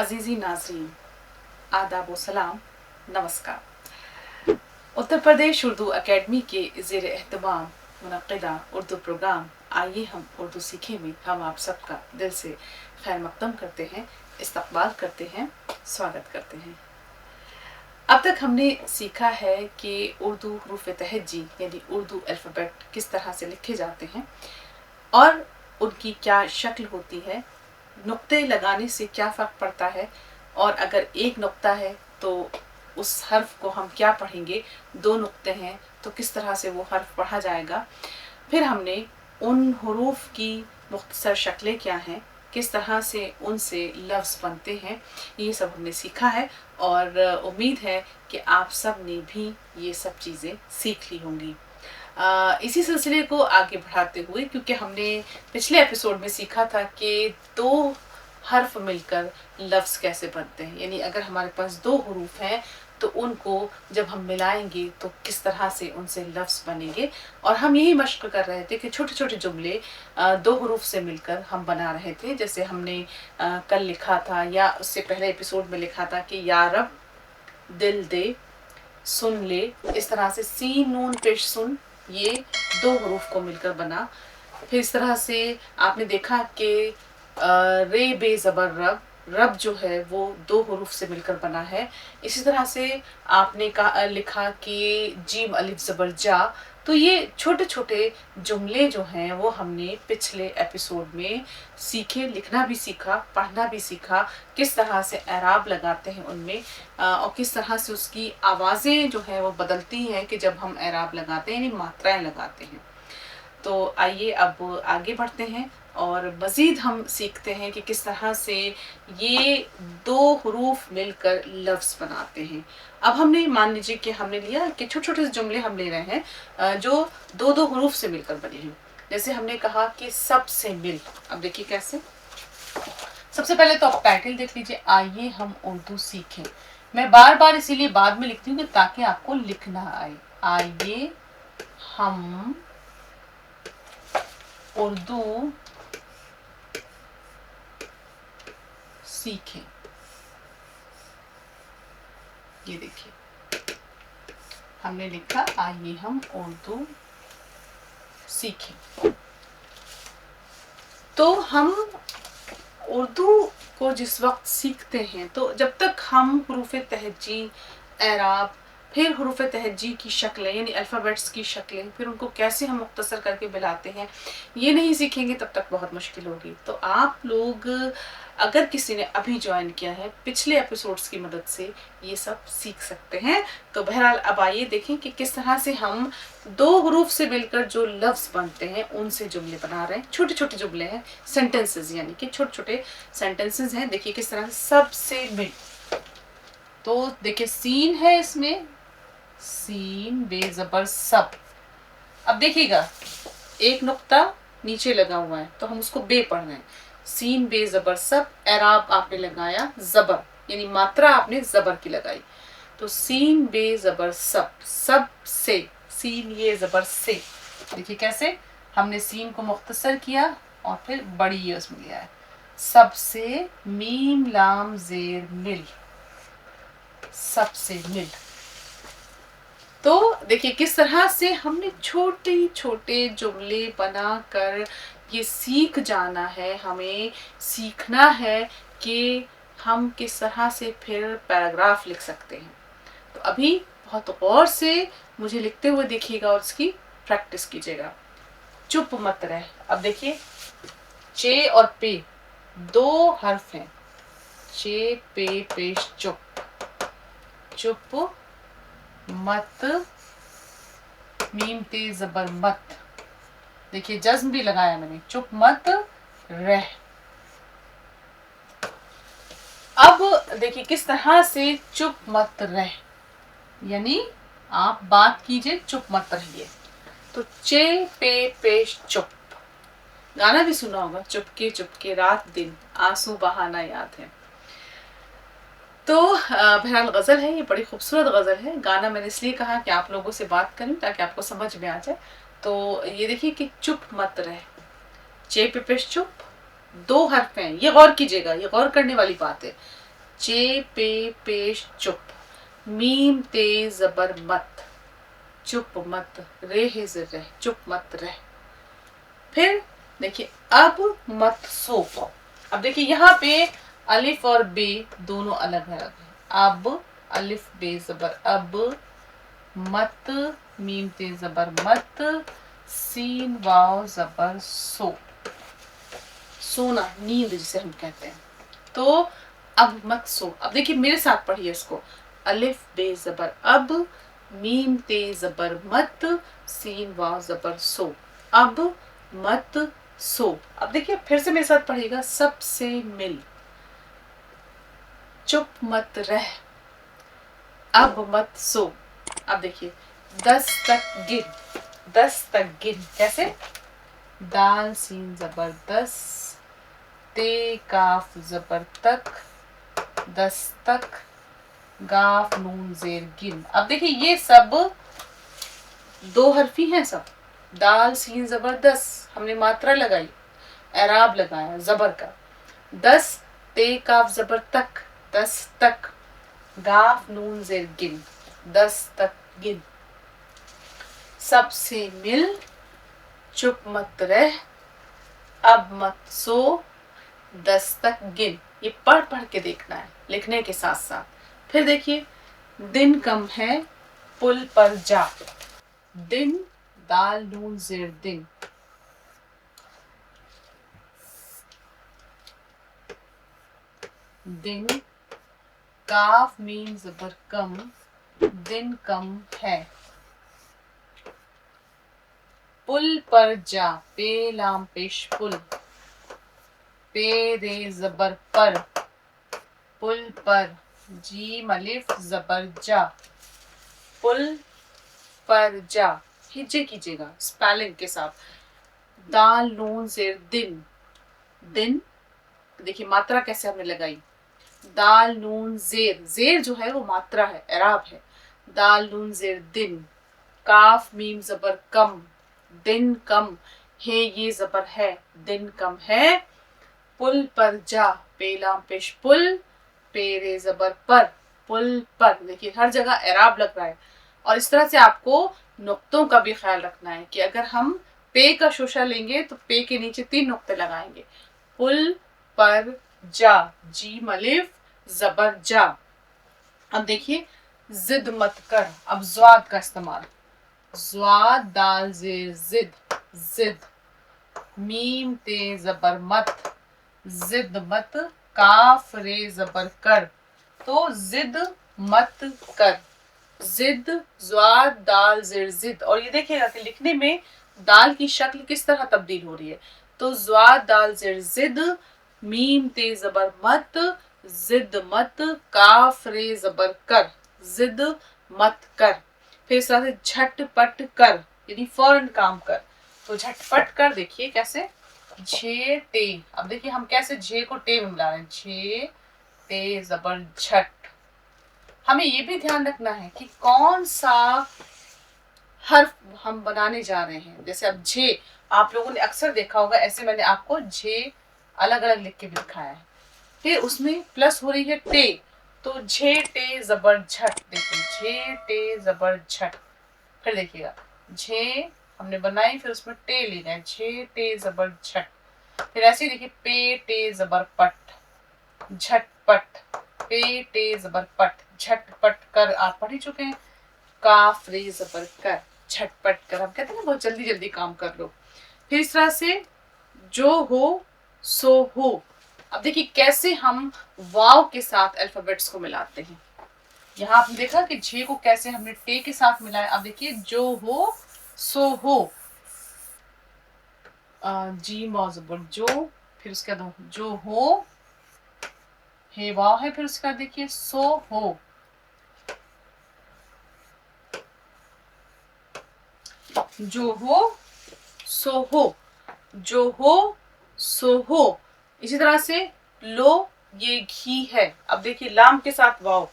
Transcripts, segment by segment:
अजीज़ी नाज़रीन, आदाब व सलाम, नमस्कार। उत्तर प्रदेश उर्दू अकेडमी के ज़ेर एहतमाम मुनक़्क़िदा उर्दू प्रोग्राम आइए हम उर्दू सीखें में हम आप सबका दिल से खैर मक़दम करते हैं, इस्तक़बाल करते हैं, स्वागत करते हैं। अब तक हमने सीखा है कि उर्दू हरूफ़ तहज्जी यानी उर्दू अल्फ़ाबेट किस तरह से लिखे जाते हैं और उनकी क्या शक्ल होती है, नुक्ते लगाने से क्या फ़र्क पड़ता है, और अगर एक नुक्ता है तो उस हर्फ को हम क्या पढ़ेंगे, दो नुक्ते हैं तो किस तरह से वो हर्फ पढ़ा जाएगा। फिर हमने उन हुरूफ की मुख्तसर शक्लें क्या हैं, किस तरह से उनसे लफ्ज़ बनते हैं, ये सब हमने सीखा है और उम्मीद है कि आप सब ने भी ये सब चीज़ें सीख ली होंगी। इसी सिलसिले को आगे बढ़ाते हुए, क्योंकि हमने पिछले एपिसोड में सीखा था कि दो हर्फ मिलकर लफ्ज़ कैसे बनते हैं, यानी अगर हमारे पास दो हुरूफ हैं तो उनको जब हम मिलाएंगे तो किस तरह से उनसे लफ्ज़ बनेंगे। और हम यही मशक़ कर रहे थे कि छोटे छोटे जुमले दो हुरूफ से मिलकर हम बना रहे थे। जैसे हमने कल लिखा था या उससे पहले एपिसोड में लिखा था कि या रब दिल दे सुन ले, इस तरह से सीन नून पेश सुन ये दो हुरूफ को मिलकर बना। फिर इस तरह से आपने देखा कि रे बे ज़बर रब, रब जो है वो दो हुरूफ से मिलकर बना है। इसी तरह से आपने लिखा कि जीम अलिफ ज़बर जा। तो ये छोटे छोटे जुमले जो हैं वो हमने पिछले एपिसोड में सीखे, लिखना भी सीखा, पढ़ना भी सीखा, किस तरह से एराब लगाते हैं उनमें और किस तरह से उसकी आवाज़ें जो हैं वो बदलती हैं कि जब हम एराब लगाते हैं, यानी मात्राएं लगाते हैं। तो आइए अब आगे बढ़ते हैं और मज़ीद हम सीखते हैं कि किस तरह से ये दो हुरूफ मिलकर लफ्ज़ बनाते हैं। अब हमने मान लीजिए कि हमने लिया कि छोटे छोटे जुमले हम ले रहे हैं जो दो दो हुरूफ से मिलकर बने हैं। जैसे हमने कहा कि सब से मिल। अब देखिए कैसे। सबसे पहले तो आप टाइटल देख लीजिए, आइए हम उर्दू सीखें। मैं बार बार इसीलिए बाद में लिखती हूँ कि ताकि आपको लिखना आए। आइए हम उर्दू सीखें। ये देखिए हमने लिखा आइए हम उर्दू सीखें। तो हम उर्दू को जिस वक्त सीखते हैं तो जब तक हम हुरूफ तहज्जी, एराब, फिर हुरूफ तहज्जी की शक्लें यानी अल्फ़ाबेट्स की शक्लें, फिर उनको कैसे हम मुख्तसर करके मिलाते हैं, ये नहीं सीखेंगे तब तक बहुत मुश्किल होगी। तो आप लोग अगर किसी ने अभी ज्वाइन किया है, पिछले एपिसोड्स की मदद से ये सब सीख सकते हैं। तो बहरहाल अब आइए देखें कि किस तरह से हम दो हुरूफ से मिलकर जो लफ्ज़ बनते हैं उनसे जुमले बना रहे हैं। छोटे छोटे जुमले हैं, सेंटेंसेस, यानी कि छोटे छोटे सेंटेंसेस हैं। देखिए किस तरह से सब से मिल। तो देखिए सीन है इसमें, सीन बे ज़बर सब। अब देखिएगा एक नुक्ता नीचे लगा हुआ है तो हम उसको बे पढ़ रहे हैं। सीन बे ज़बर सब, एराब आपने लगाया ज़बर, यानी मात्रा आपने ज़बर की लगाई। तो सीन बे ज़बर सब, सब से, सीन ये ज़बर से। देखिए कैसे हमने सीन को मुख्तसर किया और फिर बड़ी ये उसमें लिया है। सब से मीम लाम ज़ेर मिल, सब से मिल। तो देखिए किस तरह से हमने छोटे छोटे जुमले बनाकर ये सीख जाना है। हमें सीखना है कि हम किस तरह से फिर पैराग्राफ लिख सकते हैं। तो अभी बहुत गौर से मुझे लिखते हुए देखिएगा और उसकी प्रैक्टिस कीजिएगा। चुप मत रह। अब देखिए चे और पे दो हर्फ हैं, चे पे पेश चुप, चुप मत, मीम ते ज़बर मत। देखिए जज्म भी लगाया मैंने, चुप मत रह। अब देखिए किस तरह से चुप मत रह, यानी आप बात कीजिए, चुप मत रहिए। तो चे पे पेश चुप। गाना भी सुना होगा, चुपके चुपके रात दिन आंसू बहाना याद है। तो बहरहाल गज़ल है, ये बड़ी खूबसूरत गज़ल है। गाना मैंने इसलिए कहा कि आप लोगों से बात करूं ताकि आपको समझ में आ जाए। तो ये देखिए कि चुप मत रह, चे पे पेश चुप, दो हर्फ हैं, ये गौर कीजिएगा, ये गौर करने वाली बात है। चे पे पेश चुप, मीम ते जबर मत, चुप मत, रे है ज़ेर रह, चुप मत रह। फिर देखिए अब मत सो। अब देखिए यहाँ पे अलिफ और बे दोनों अलग अलग है। अब अलिफ बे जबर अब, मत मीम ते जबर मत, सीन वाव जबर सो, सोना, नींद जिसे हम कहते हैं। तो अब मत सो। अब देखिए मेरे साथ पढ़िए इसको, अलिफ बे जबर अब, मीम ते जबर मत, सीन वाव जबर सो, अब मत सो। अब देखिए फिर से मेरे साथ पढ़िएगा, सबसे मिल, चुप मत रह, अब मत सो। अब देखिए 10 तक गिन, 10 तक गिन, कैसे, दाल सीन जबर दस, ते काफ जबर तक, 10 तक, गाफ नून जेर गिन। अब देखिए ये सब दो हरफी हैं सब, दाल सीन जबर दस, हमने मात्रा लगाई, एराब लगाया जबर का, 10 ते काफ जबर तक, 10 तक, गाफ नून जेर गिन, 10 तक गिन, सबसे मिल, चुप मत रह, अब मत सो, 10 तक गिन। ये पढ़ पढ़ के देखना है लिखने के साथ साथ। फिर देखिए दिन कम है, पुल पर जा, दिन दाल नून जेर दिन, दिन काफ मीम जबर कम, दिन कम है, पुल पर जा, पे लाम पेश पुल, पे रे जबर पर, पुल पर, जीम अलिफ जबर जा, पुल पर जा, हिज्जे कीजिएगा स्पेलिंग के साथ, दाल नून जेर दिन, दिन देखिए मात्रा कैसे हमने लगाई, दाल नून जेर, जेर जो है वो मात्रा है, एराब है, दाल नून जेर दिन, काफ मीम जबर कम, दिन कम, है ये जबर है, दिन कम है, पुल पर जा, पेलाम पेश पुल, पेरे जबर पर, पुल पर। देखिए हर जगह एराब लग रहा है। और इस तरह से आपको नुक्तों का भी ख्याल रखना है कि अगर हम पे का शोशा लेंगे तो पे के नीचे 3 नुक्ते लगाएंगे, पुल पर जा, जी मलिफ जबर जा। अब देखिए जिद मत कर, अब ज्वाद का इस्तेमाल, ज्वाद दाल जेर जिद, जिद, मीम ते जबर मत, जिद मत, काफ रे जबर कर, तो जिद मत कर, जिद, ज्वाद दाल जेर जिद। और ये देखिएगा कि लिखने में दाल की शक्ल किस तरह तब्दील हो रही है, तो ज्वाद दाल जेर जिद, मीम ते जबर मत, जिद मत, काफ रे जबर कर, जिद मत कर। फिर इस तरह से झटपट कर, यानी फौरन काम कर, तो झटपट कर देखिए कैसे, झे टे। अब देखिए हम कैसे झे को टे में मिला रहे हैं, झे ते जबर झट। हमें ये भी ध्यान रखना है कि कौन सा हर्फ हम बनाने जा रहे हैं। जैसे अब झे आप लोगों ने अक्सर देखा होगा, ऐसे मैंने आपको झे अलग अलग लिख के भी दिखाया है। फिर उसमें प्लस हो रही है टे, तो झे टे जबर झट, देखिए झे टे जबर झट। फिर देखिएगा झे हमने बनाई, फिर उसमें टे ले गए, झे टे जबर झट। फिर ऐसे देखिए पे टे जबर पट, झटपट, पे टे जबर पट, झटपट कर आप पढ़ ही चुके हैं, काफ रे जबर कर, झटपट कर। हम कहते हैं ना बहुत जल्दी जल्दी काम कर लो। फिर इस तरह से जो हो सो हो। अब देखिए कैसे हम वाव के साथ अल्फाबेट्स को मिलाते हैं। यहाँ आपने देखा कि झे को कैसे हमने टे के साथ मिलाया। अब देखिए जो हो सो हो, जी मौजूबर जो, फिर उसके बाद जो हो, हे वाव है, फिर उसके बाद देखिए सो हो, जो हो सो हो, जो हो सो हो। इसी तरह से लो, ये घी है। अब देखिए लाम के साथ वाव,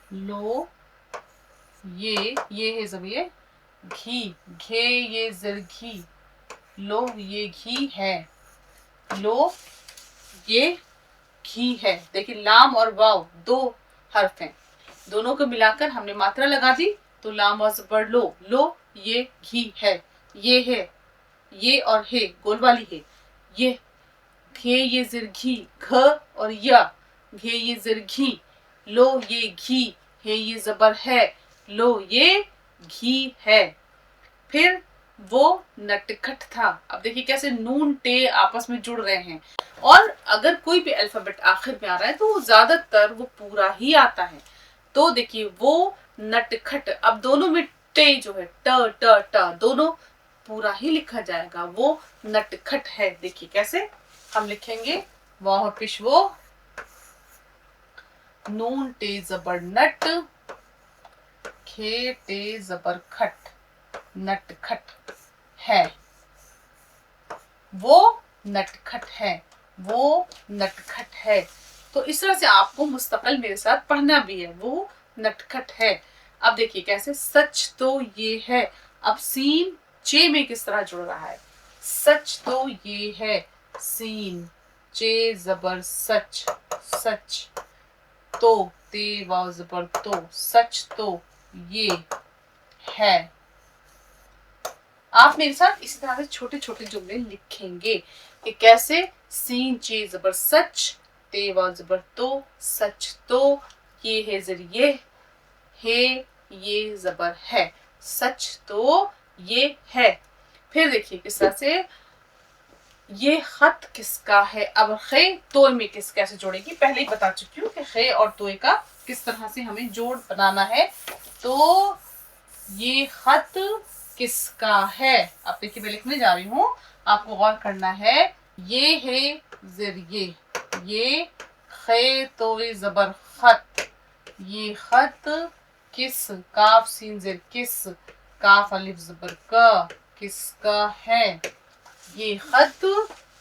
लो, ये है जब ये घी, घे ये जर घी, लो ये घी है, लो ये घी है। देखिए लाम और वाव दो हर्फ हैं, दोनों को मिलाकर हमने मात्रा लगा दी तो लाम और ज़बर लो, लो ये घी है, ये है, ये और है गोल वाली है, ये घे ये जिर घी, घ और या, घे ये जिर घी, लो ये घी, है ये ज़बर है, लो ये घी है। फिर वो नटखट था। अब देखिए कैसे नून टे आपस में जुड़ रहे हैं, और अगर कोई भी अल्फाबेट आखिर में आ रहा है तो वो ज्यादातर वो पूरा ही आता है। तो देखिए वो नटखट, अब दोनों में टे जो है ट ट ट दोनों पूरा ही लिखा जाएगा, वो नटखट है। देखिए कैसे हम लिखेंगे, वाह पेश वो, नून टे जबर नट, खे टे जबर खट, नटखट है, वो नटखट है, वो नटखट है। तो इस तरह से आपको मुस्तकिल मेरे साथ पढ़ना भी है, वो नटखट है। अब देखिए कैसे, सच तो ये है। अब सीन चे में किस तरह जुड़ रहा है, सच तो ये है, सीन चे जबर सच, सच तो ते वाव जबर तो, सच तो ये है। आप मेरे साथ इसी तरह से छोटे छोटे जुमले लिखेंगे कि कैसे, सीन चे जबर सच, ते वाव जबर तो, सच तो, ये है जर ये, है ये जबर है, सच तो ये है। फिर देखिए किस तरह से, ये खत किसका है। अब खे तो में किस कैसे जोड़ेगी, पहले ही बता चुकी हूँ कि खे और तोय का किस तरह से हमें जोड़ बनाना है। तो ये खत किसका है, अब देखिए मैं लिखने जा रही हूँ, आपको गौर करना है। ये है जरिए, ये खे तोय जबर खत, ये खत किस, काफ सीन जिर किस, काफ अलिफ जबर का, किसका है, ये खत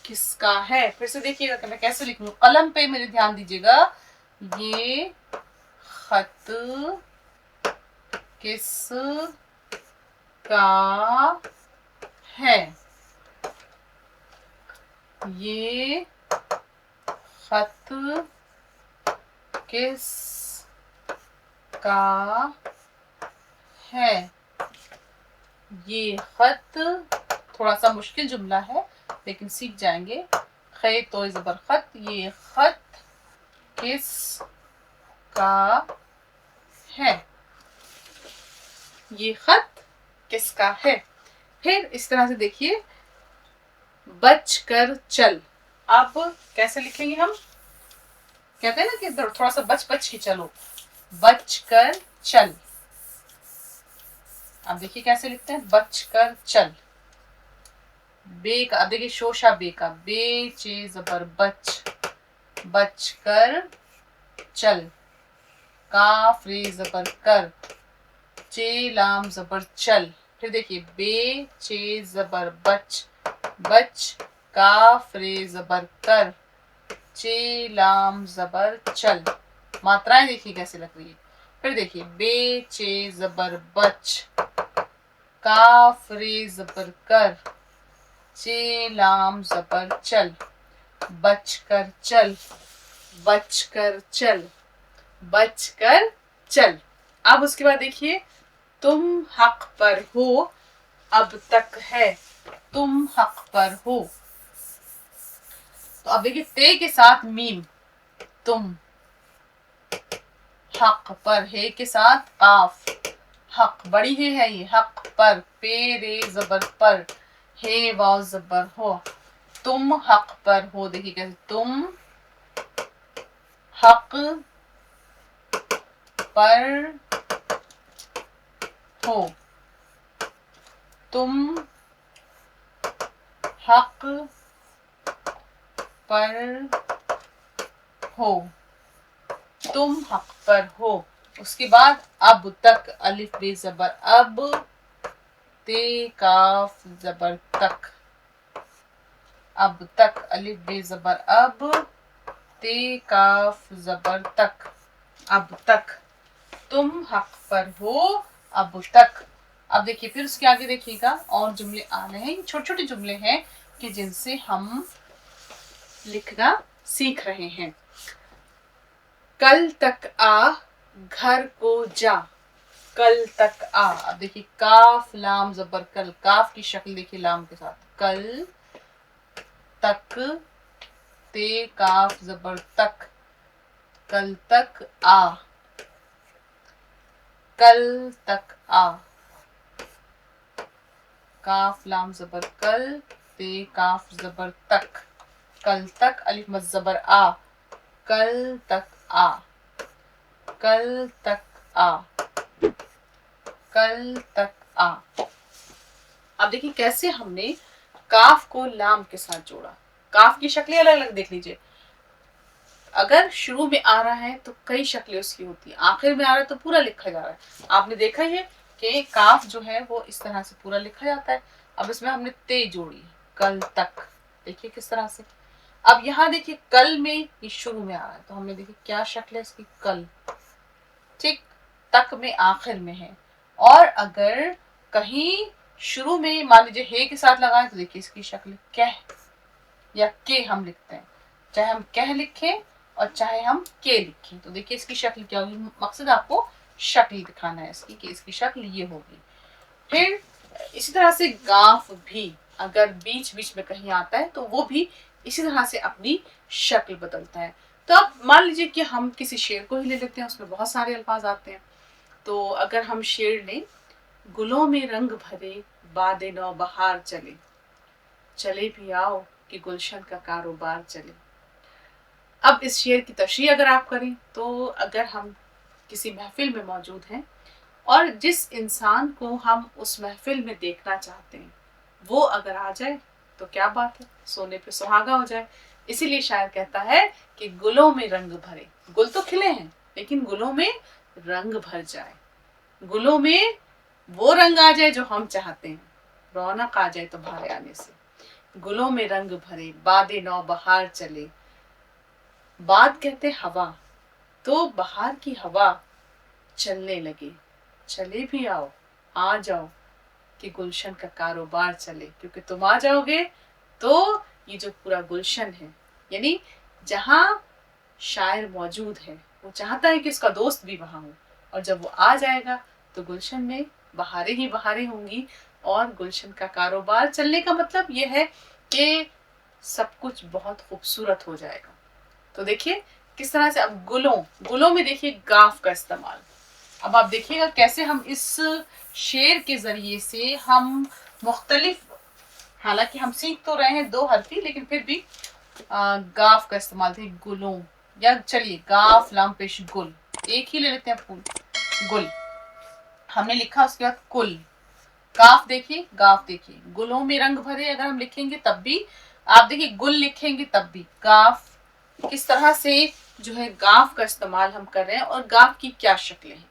किसका है। फिर से देखिएगा कि मैं कैसे लिख लूं, कलम पे मेरे ध्यान दीजिएगा। ये खत किसका है, ये खत किसका है। ये खत थोड़ा सा मुश्किल जुमला है लेकिन सीख जाएंगे। खे तो जबर खत, ये खत किसका है, ये खत किसका है। फिर इस तरह से देखिए, बच कर चल। अब कैसे लिखेंगे हम, कहते हैं ना कि थोड़ा सा बच बच के चलो, बच कर चल। अब देखिए कैसे लिखते हैं, बच कर चल। बे का, अब देखिए शोशा बे का, बे चे जबर बच, बच कर चल। काफ रे जबर कर, चे लाम जबर चल। फिर देखिए बे चे जबर बच, बच काफ रे जबर कर, चे लाम जबर चल। मात्राएं देखिए कैसे लग रही है। फिर देखिए बे चे जबर बच, काफ रे जबर कर, चे लाम जबर चल, बच कर चल, बच कर चल, बच कर चल। अब उसके बाद देखिए, तुम हक पर हो, अब तक है, तुम हक पर हो। तो अब देखिए ते के साथ मीम, तुम, हक पर, है के साथ काफ, हक बड़ी है ये, हक पर, पे रे जबर पर, हे वाव जबर हो, तुम हक पर हो। देखिए कैसे, तुम हक पर हो, तुम हक पर हो, तुम हक पर हो। उसके बाद अब तक, अलिफ बे जबर अब, ते काफ जबर तक, अब तक, अलिफ बे जबर अब, ते काफ जबर तक, अब तक। तुम हक पर हो, अब तक। अब देखिए फिर उसके आगे देखिएगा और जुमले आ रहे हैं, छोटे छोटे जुमले हैं कि जिनसे हम लिखना सीख रहे हैं। कल तक आ घर को जा, कल तक आ। अब देखिए काफ लाम जबर कल, काफ की शक्ल देखिए लाम के साथ, कल तक, ते काफ जबर तक, कल तक आ, कल तक आ। काफ लाम जबर कल, ते काफ जबर तक, कल तक, अलिफ मद जबर आ, कल तक आ, कल तक आ, कल तक आ। अब देखिए कैसे हमने काफ को लाम के साथ जोड़ा। काफ की शक्लें अलग अलग देख लीजिए। अगर शुरू में आ रहा है तो कई शक्लें उसकी होती है, आखिर में आ रहा है तो पूरा लिखा जा रहा है। आपने देखा ही है कि काफ जो है वो इस तरह से पूरा लिखा जाता है। अब इसमें हमने ते जोड़ी, कल तक, देखिए किस तरह से। अब यहाँ देखिए कल में ये शुरू में आ रहा है तो हमने देखिए क्या शक्ल है इसकी, कल, ठीक, तक में आखिर में है। और अगर कहीं शुरू में मान लीजिए हे के साथ लगाएं तो देखिए इसकी शक्ल कह या के हम लिखते हैं, चाहे हम कह लिखें और चाहे हम के लिखें, तो देखिए इसकी शक्ल क्या होगी। मकसद आपको शक्ल दिखाना है इसकी कि इसकी शक्ल ये होगी। फिर इसी तरह से गाफ भी अगर बीच बीच में कहीं आता है तो वो भी इसी तरह से अपनी शक्ल बदलता है। तो अब मान लीजिए कि हम किसी शेर को ही ले लेते हैं, उसमें बहुत सारे अल्फाज आते हैं। तो अगर हम शेर लें, गुलों में रंग भरे बादे नौ बहार चले, चले भी आओ कि गुलशन का कारोबार चले। अब इस शेर की तशरीह अगर आप करें तो अगर हम किसी महफिल में मौजूद हैं और जिस इंसान को हम उस महफिल में देखना चाहते हैं वो अगर आ जाए तो क्या बात है, सोने पे सुहागा हो जाए। इसीलिए शायर कहता है कि गुलों में रंग भरे, गुल तो खिले हैं लेकिन गुलों में रंग भर जाए, गुलों में वो रंग आ जाए जो हम चाहते हैं, रौनक आ जाए तुम्हारे आने से। गुलों में रंग भरे बादे नौ बहार चले, बाद कहते हवा, तो बहार की हवा चलने लगे, चले भी आओ, आ जाओ कि गुलशन का कारोबार चले। क्योंकि तुम आ जाओगे तो ये जो पूरा गुलशन है, यानी जहां शायर मौजूद है वो चाहता है कि उसका दोस्त भी वहां हो, और जब वो आ जाएगा तो गुलशन में बहारें ही बहारें होंगी और गुलशन का कारोबार चलने का मतलब ये है कि सब कुछ बहुत खूबसूरत हो जाएगा। तो देखिए किस तरह से। अब गुलों, गुलों में देखिए गाफ का इस्तेमाल। अब आप देखिएगा कैसे हम इस शेर के जरिए से हम मुख्तलिफ, हालांकि हम सीख तो रहे हैं दो हरफी लेकिन फिर भी गाफ का इस्तेमाल थे गुलों, या चलिए गाफ लाम पेश गुल, एक ही ले लेते हैं फूल, गुल हमने लिखा, उसके बाद कुल, काफ देखिए, गाफ देखिए, गुलों में रंग भरे अगर हम लिखेंगे तब भी, आप देखिए गुल लिखेंगे तब भी, गाफ किस तरह से जो है गाफ का इस्तेमाल हम कर रहे हैं और गाफ की क्या शक्लें हैं।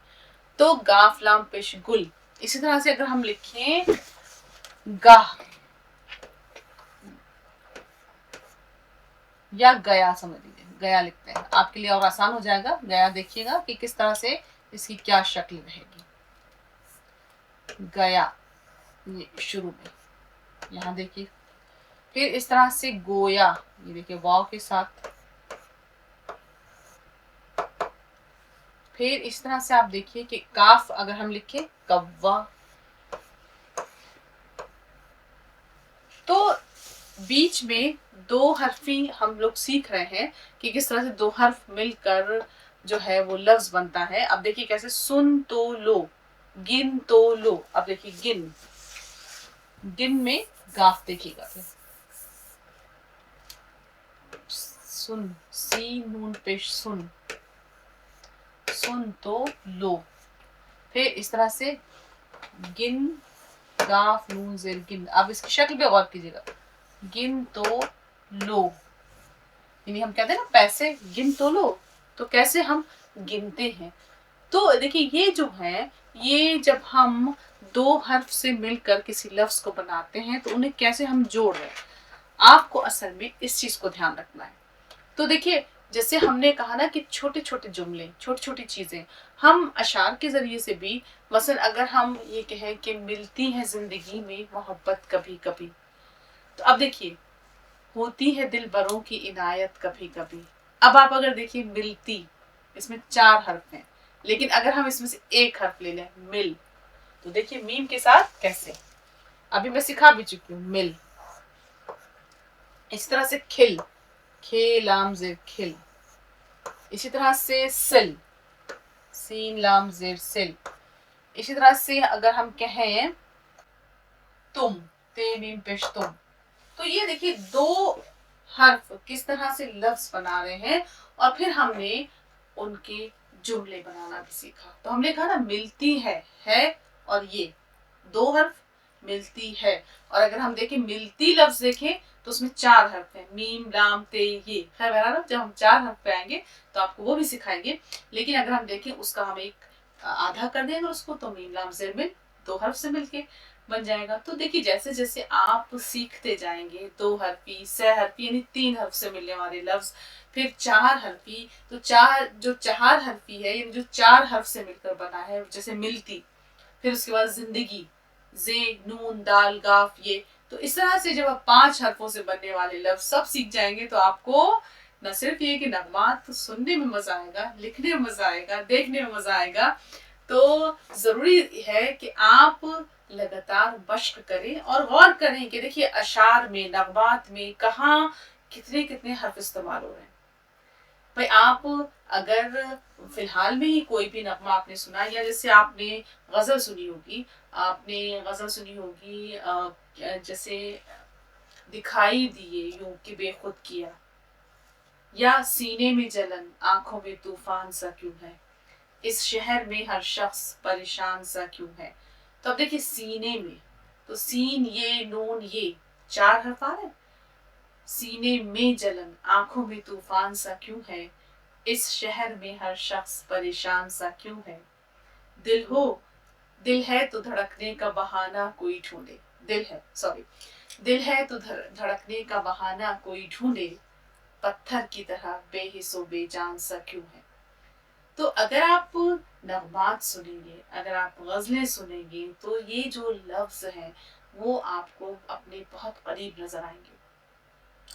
तो गाफ लाम पेश गुल, इसी तरह से अगर हम लिखें गाह या गया, समझ लीजिए गया लिखते हैं, आपके लिए और आसान हो जाएगा। गया देखिएगा कि किस तरह से इसकी क्या शक्ल रहेगी। गया ये शुरू में, यहाँ देखिए। फिर इस तरह से गोया, ये देखिए वाव के साथ। फिर इस तरह से आप देखिए कि काफ अगर हम लिखें कव्वा, तो बीच में दो हरफी हम लोग सीख रहे हैं कि किस तरह से दो हर्फ मिलकर जो है वो लफ्ज बनता है। अब देखिए कैसे, सुन तो लो, गिन तो लो। अब देखिए गिन, गिन में गाफ देखिएगा, फिर सुन, सी नून पेश सुन, सुन तो लो। फिर इस तरह से गिन, गाफ नून जेर गिन। अब इसकी शक्ल पे गौर कीजिएगा, गिन तो लो, यानी हम कहते हैं ना पैसे गिन तो लो, तो कैसे हम गिनते हैं। तो देखिए ये जो है, ये जब हम दो हर्फ से मिलकर किसी लफ्ज को बनाते हैं तो उन्हें कैसे हम जोड़ रहे हैं, आपको असल में इस चीज को ध्यान रखना है। तो देखिए जैसे हमने कहा ना कि छोटे छोटे जुमले, छोटी छोटी चीजें हम अशार के जरिए से भी, मसलन अगर हम ये कहें कि मिलती है जिंदगी में मोहब्बत कभी कभी, तो अब देखिए होती है दिल बरों की इनायत कभी कभी। अब आप अगर देखिए मिलती, इसमें 4 हर्फ हैं, लेकिन अगर हम इसमें से एक हर्फ ले लें मिल, तो देखिए मीम के साथ कैसे, अभी मैं सिखा भी चुकी हूँ मिल। इस तरह से खिल, खे लाम जेर खिल। इसी तरह से सिल, सीन लाम जेर सिल। इसी तरह से अगर हम कहें तुम, ते मीम पेश तुम, तो ये देखिए 2 हर्फ किस तरह से लफ्ज बना रहे हैं, और फिर हमने उनके जुमले बनाना भी सीखा। तो हमने कहा ना मिलती है और ये 2 हर्फ मिलती है। और अगर हम देखें मिलती लफ्ज देखें तो उसमें 4 हर्फ हैं, मीम लाम ते ये। खैर बहरहाल जब हम 4 हर्फ पे आएंगे तो आपको वो भी सिखाएंगे, लेकिन अगर हम देखें उसका हम एक आधा कर देंगे उसको, तो मीम लाम जेर मिल 2 हर्फ से मिलके बन जाएगा। तो देखिए जैसे जैसे आप सीखते जाएंगे 2 हर्फी, 6 हर्फी यानी 3 हर्फ से मिलने वाले लफ्ज, फिर 4 हर्फी, तो 4 हर्फी है यानी जो 4 हर्फ से मिलकर बना है, जैसे मिलती, फिर उसके बाद जिंदगी, जे नून दाल गाफ ये। तो इस तरह से जब आप 5 हरफों से बनने वाले लफ्ज सब सीख जाएंगे तो आपको न सिर्फ ये कि नगमात तो सुनने में मजा आएगा, लिखने में मजा आएगा, देखने में मजा आएगा। तो जरूरी है कि आप लगातार मश्क करें और गौर करें कि देखिए अशार में, नगमात में कहाँ कितने कितने हर्फ इस्तेमाल हो रहे हैं। भाई आप अगर फिलहाल में ही कोई भी नगमा आपने सुना, या जैसे आपने गजल सुनी होगी, जैसे दिखाई दिए यूं कि बेखुद किया, या सीने में जलन आंखों में तूफान सा क्यों है, इस शहर में हर शख्स परेशान सा क्यों है। तो अब देखिए सीने में, तो सीन ये नून ये 4 हर्फ आ रहे हैं। सीने में जलन आंखों में तूफान सा क्यों है, इस शहर में हर शख्स परेशान सा क्यों है। दिल है तो धड़कने का बहाना कोई ढूंढे, दिल है तो धड़कने का बहाना कोई ढूंढे, पत्थर की तरह बेहिस्सो बेजान सा क्यों है। तो अगर आप नगमात सुनेंगे, अगर आप गजलें सुनेंगे, तो ये जो लफ्ज हैं वो आपको अपने बहुत करीब नजर आएंगे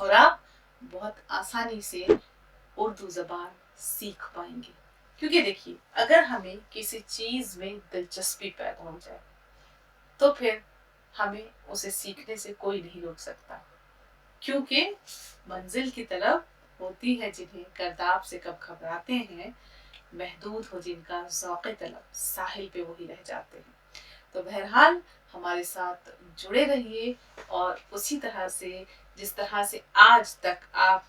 और आप बहुत आसानी से उर्दू जबान सीख पाएंगे। क्योंकि देखिए अगर हमें किसी चीज में दिलचस्पी पैदा हो जाए तो फिर हमें उसे सीखने से कोई नहीं रोक सकता, क्योंकि मंजिल की तलब होती है जिन्हें करदाब से कब घबराते हैं, महदूद हो जिनका ज़ौक़े तलब साहिल पे वही रह जाते हैं। तो बहरहाल हमारे साथ जुड़े रहिए और उसी तरह से जिस तरह से आज तक आप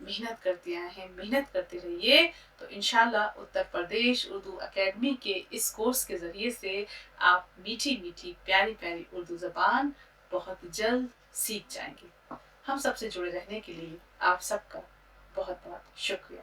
मेहनत करते आए हैं, मेहनत करते रहिए। तो इंशाल्लाह उत्तर प्रदेश उर्दू एकेडमी के इस कोर्स के ज़रिए से आप मीठी मीठी प्यारी प्यारी उर्दू ज़बान बहुत जल्द सीख जाएंगे। हम सबसे जुड़े रहने के लिए आप सबका बहुत बहुत शुक्रिया।